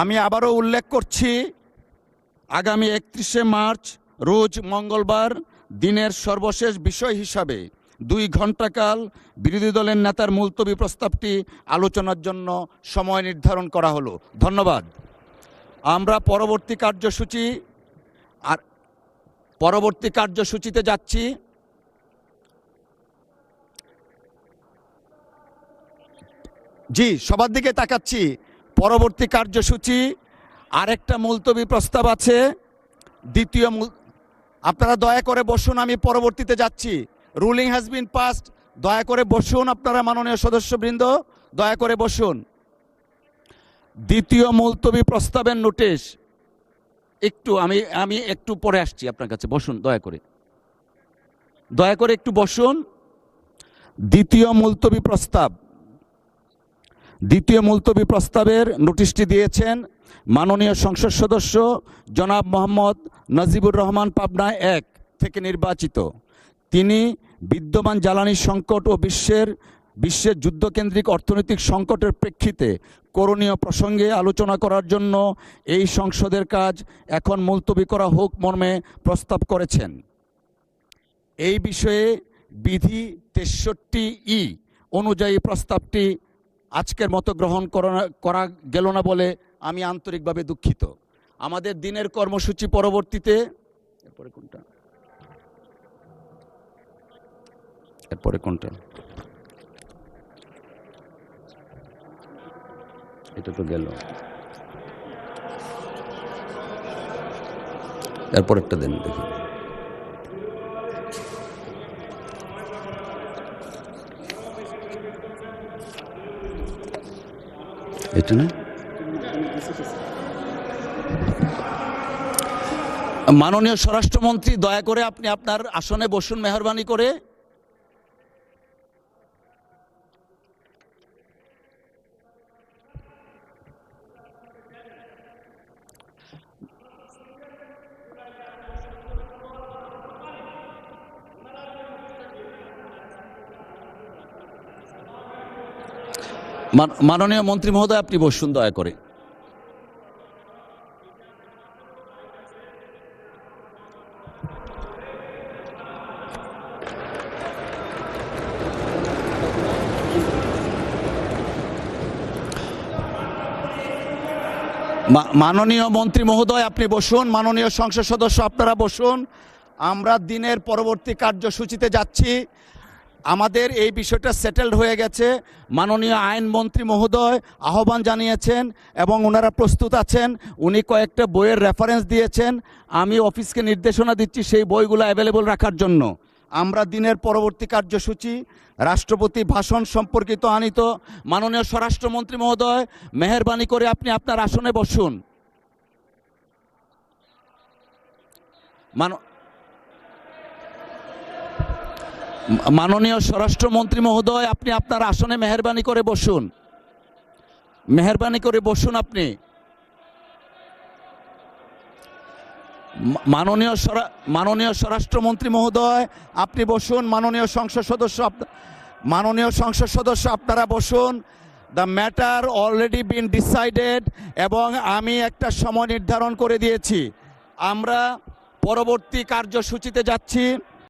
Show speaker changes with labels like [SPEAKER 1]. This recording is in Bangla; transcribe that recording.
[SPEAKER 1] আমি আবারও উল্লেখ করছি, আগামী 31শে মার্চ রোজ মঙ্গলবার দিনের সর্বশেষ বিষয় হিসাবে 2 ঘণ্টাকাল বিরোধী দলের নেতার মুলতবি প্রস্তাবটি আলোচনার জন্য সময় নির্ধারণ করা হলো। ধন্যবাদ। আমরা পরবর্তী কার্যসূচিতে যাচ্ছি। জি, সবার দিকে তাকাচ্ছি। পরবর্তী কার্যসূচি আরেকটা মুলতবি প্রস্তাব আছে। আপনারা দয়া করে বসুন, আমি পরবর্তীতে যাচ্ছি। Ruling has been passed. দয়া করে বসুন আপনারা, মাননীয় সদস্যবৃন্দ দয়া করে বসুন। দ্বিতীয় মুলতবি প্রস্তাবের নোটিশ আমি একটু পরে আসছি আপনার কাছে। বসুন, দয়া করে একটু বসুন। দ্বিতীয় মুলতবি প্রস্তাবের নোটিশটি দিয়েছেন মাননীয় সংসদ সদস্য জনাব মোহাম্মদ নাজিবুর রহমান, পাবনা 1 থেকে নির্বাচিত। তিনি বিদ্যমান জ্বালানি সংকট ও বিশ্বের যুদ্ধকেন্দ্রিক অর্থনৈতিক সংকটের প্রেক্ষিতে করণীয় প্রসঙ্গে আলোচনা করার জন্য এই সংসদের কাজ এখন মুলতবি করা হোক মর্মে প্রস্তাব করেছেন। এই বিষয়ে বিধি 63E অনুযায়ী প্রস্তাবটি আজকের মতো গ্রহণ করা গেল না বলে আমি আন্তরিকভাবে দুঃখিত। আমাদের দিনের কর্মসূচি পরবর্তীতে এরপরে কোনটা এটা তো গেল, এরপরেরটা দেন দেখি। এটা না, মাননীয় স্বরাষ্ট্রমন্ত্রী দয়া করে আপনি আপনার আসনে বসুন মেহরবানি করে। মাননীয় মন্ত্রী মহোদয় আপনি বসুন দয়া করে। মাননীয় মন্ত্রী মহোদয় আপনি বসুন, মাননীয় সংসদ সদস্য আপনারা বসুন। আমরা দিনের পরবর্তী কার্যসূচিতে যাচ্ছি। আমাদের এই বিষয়টা সেটেলড হয়ে গেছে। মাননীয় আইনমন্ত্রী মহোদয় আহ্বান জানিয়েছেন এবং ওনারা প্রস্তুত আছেন। উনি কয়েকটা বইয়ের রেফারেন্স দিয়েছেন। আমি অফিসকে নির্দেশনা দিচ্ছি সেই বইগুলো অ্যাভেলেবল রাখার জন্য। আমরা দিনের পরবর্তী কার্যসূচি রাষ্ট্রপতি ভাষণ সম্পর্কিত আনিত। মাননীয় স্বরাষ্ট্রমন্ত্রী মহোদয় মেহেরবানি করে আপনি আপনার আসনে বসুন। মাননীয় স্বরাষ্ট্রমন্ত্রী মহোদয় আপনি আপনার আসনে মেহেরবানি করে বসুন। আপনি মাননীয় স্বরাষ্ট্রমন্ত্রী মহোদয় আপনি বসুন। মাননীয় সংসদ সদস্য আপনারা বসুন। The matter already been decided এবং আমি একটা সময় নির্ধারণ করে দিয়েছি। আমরা পরবর্তী কার্যসূচিতে যাচ্ছি।